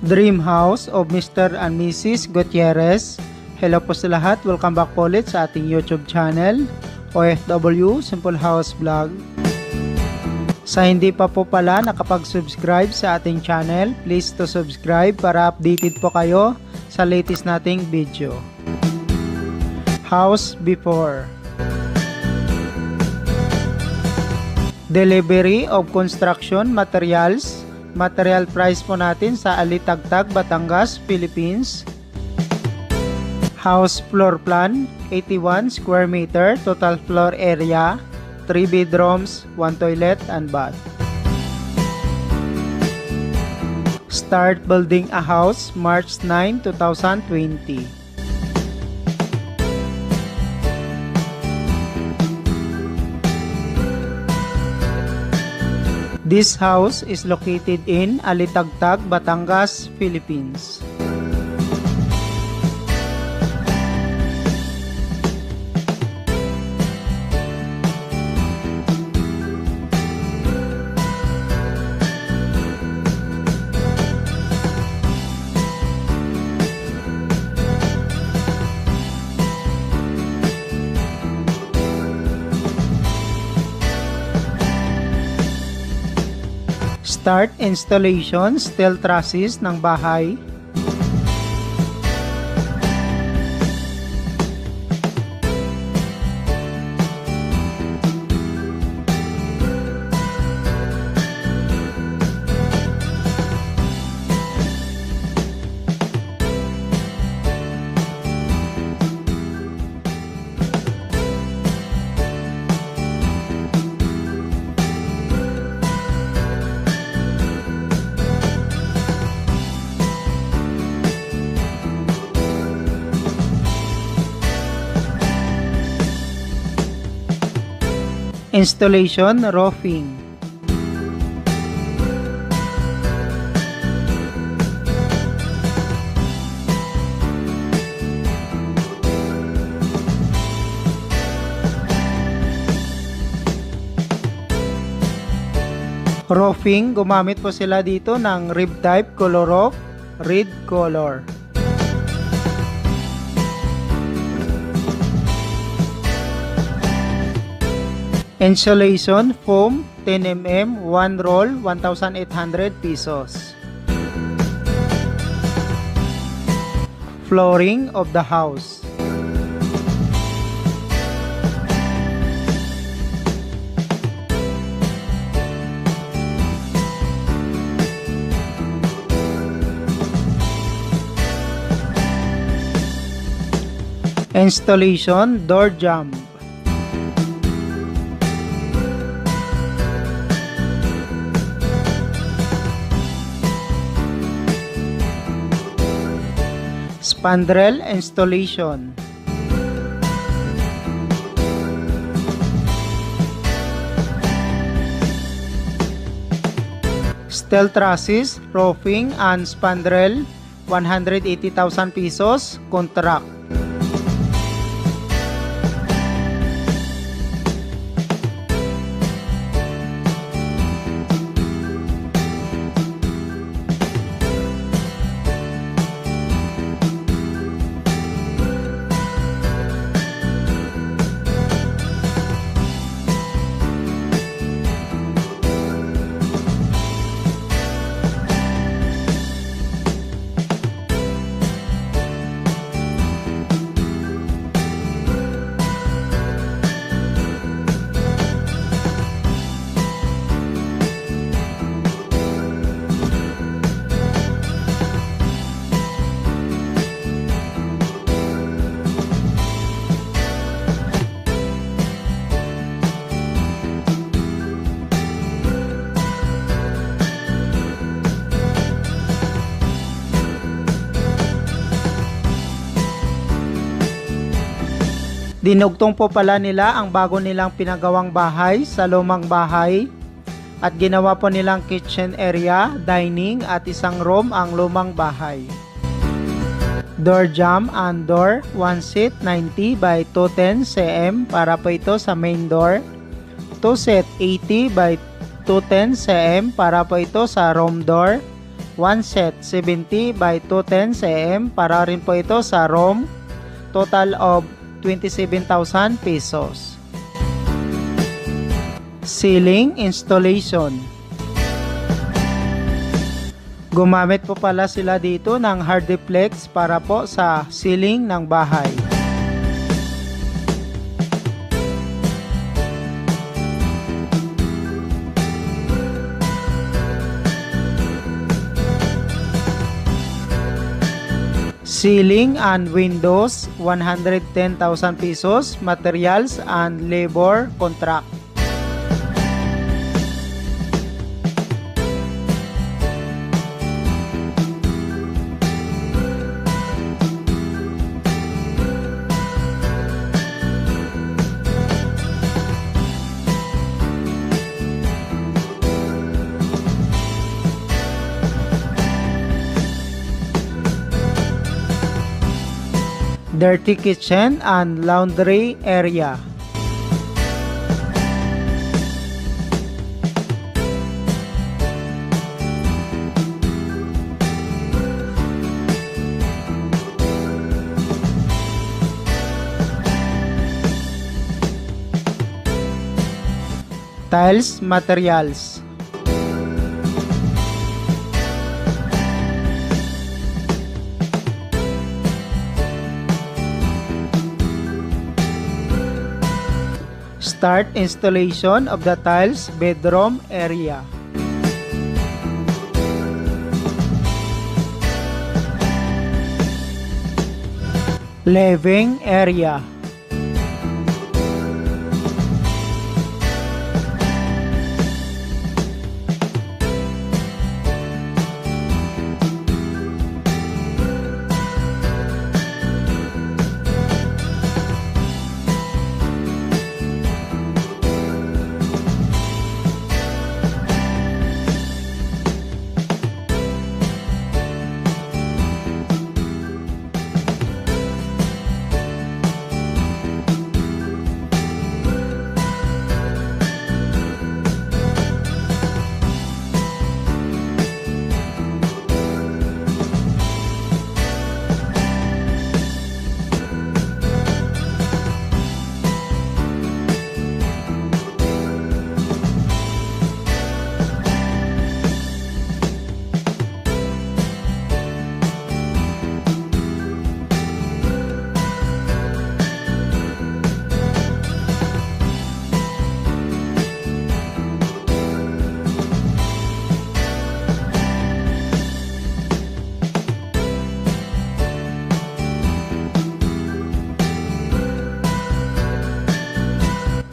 Dream House of Mr. and Mrs. Gutierrez. Hello po sa lahat, welcome back po ulit sa ating YouTube channel, OFW Simple House Vlog. Sa hindi pa po pala nakapag-subscribe sa ating channel, please to subscribe para updated po kayo sa latest nating video. House before. Delivery of construction materials. Material price po natin sa Alitagtag, Batangas, Philippines. House floor plan, 81 square meter, total floor area, 3 bedrooms, 1 toilet and bath. Start building a house March 9, 2020. This house is located in Alitagtag, Batangas, Philippines. Start installation, steel trusses ng bahay. Installation, roofing. Roofing, gumamit po sila dito ng rib type color roof, red color. Insulation foam 10mm 1 roll 1,800 pesos. Flooring of the house. Installation door jamb. Spandrel installation. Steel trusses, roofing and spandrel 180,000 pesos contract. Dinugtong po pala nila ang bago nilang pinagawang bahay sa lumang bahay at ginawa po nilang kitchen area, dining at isang room ang lumang bahay. Door jamb and door, 1 seat 90 by 210 cm para po ito sa main door. 2 set 80 by 210 cm para po ito sa room door. 1 set 70 by 210 cm. Para rin po ito sa room. Total of 27,000 pesos. Ceiling installation. Gumamit po pala sila dito ng Hardiplex para po sa ceiling ng bahay. Ceiling and windows, 110,000 pesos. Materials and labor contract. Dirty kitchen and laundry area. Tiles materials. Start installation of the tiles bedroom area. Living area.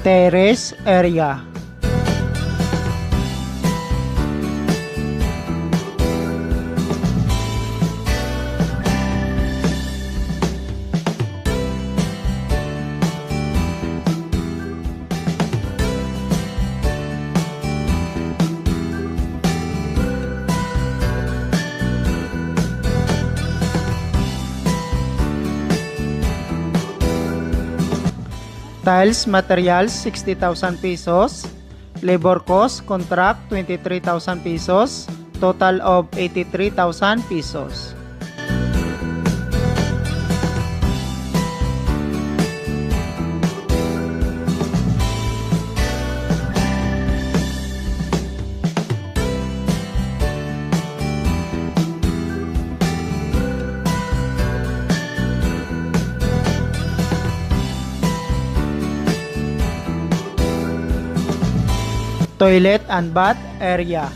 Terrace area. Tiles materials 60,000 pesos. Labor cost contract 23,000 pesos. Total of 83,000 pesos. Toilet and bath area.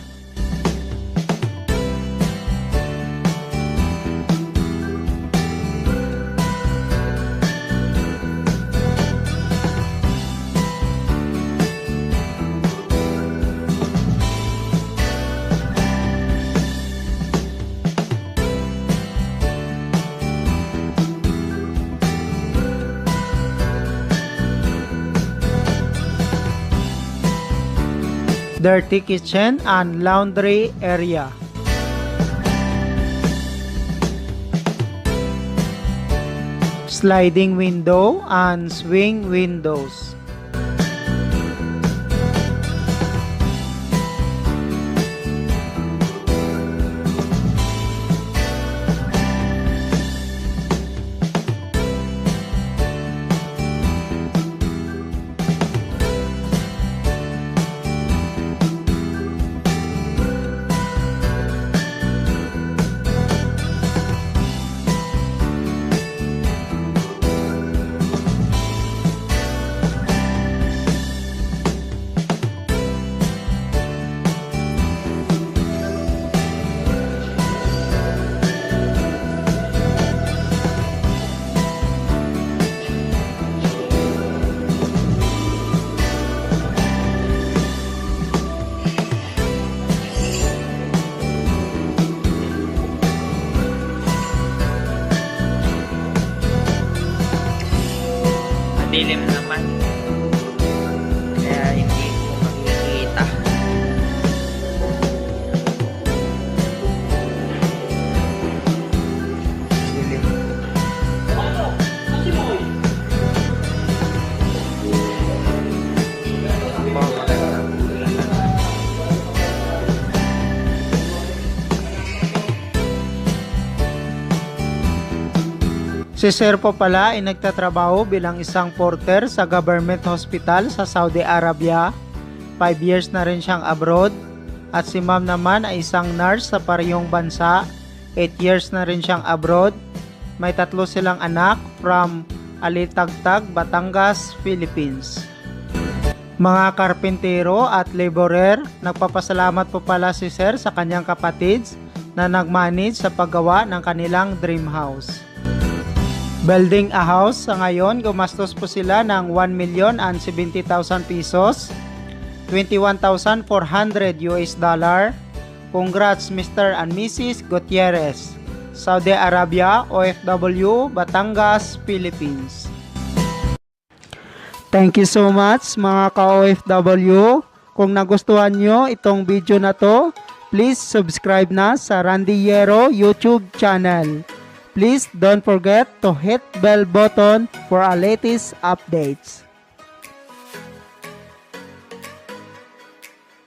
Dirty kitchen and laundry area. Sliding window and swing windows. Si Sir po pala ay nagtatrabaho bilang isang porter sa government hospital sa Saudi Arabia. 5 years na rin siyang abroad. At si ma'am naman ay isang nurse sa parehong bansa. 8 years na rin siyang abroad. May 3 silang anak from Alitagtag, Batangas, Philippines. Mga karpintero at laborer, nagpapasalamat po pala si Sir sa kanyang kapatids na nagmanage sa paggawa ng kanilang dream house. Building a house, sa ngayon gumastos po sila ng 1,070,000 pesos, 21,400 US dollar. Congrats Mr. and Mrs. Gutierrez, Saudi Arabia, OFW, Batangas, Philippines. Thank you so much mga ka-OFW. Kung nagustuhan nyo itong video na to, please subscribe na sa Randy Yero YouTube channel. Please don't forget to hit bell button for our latest updates.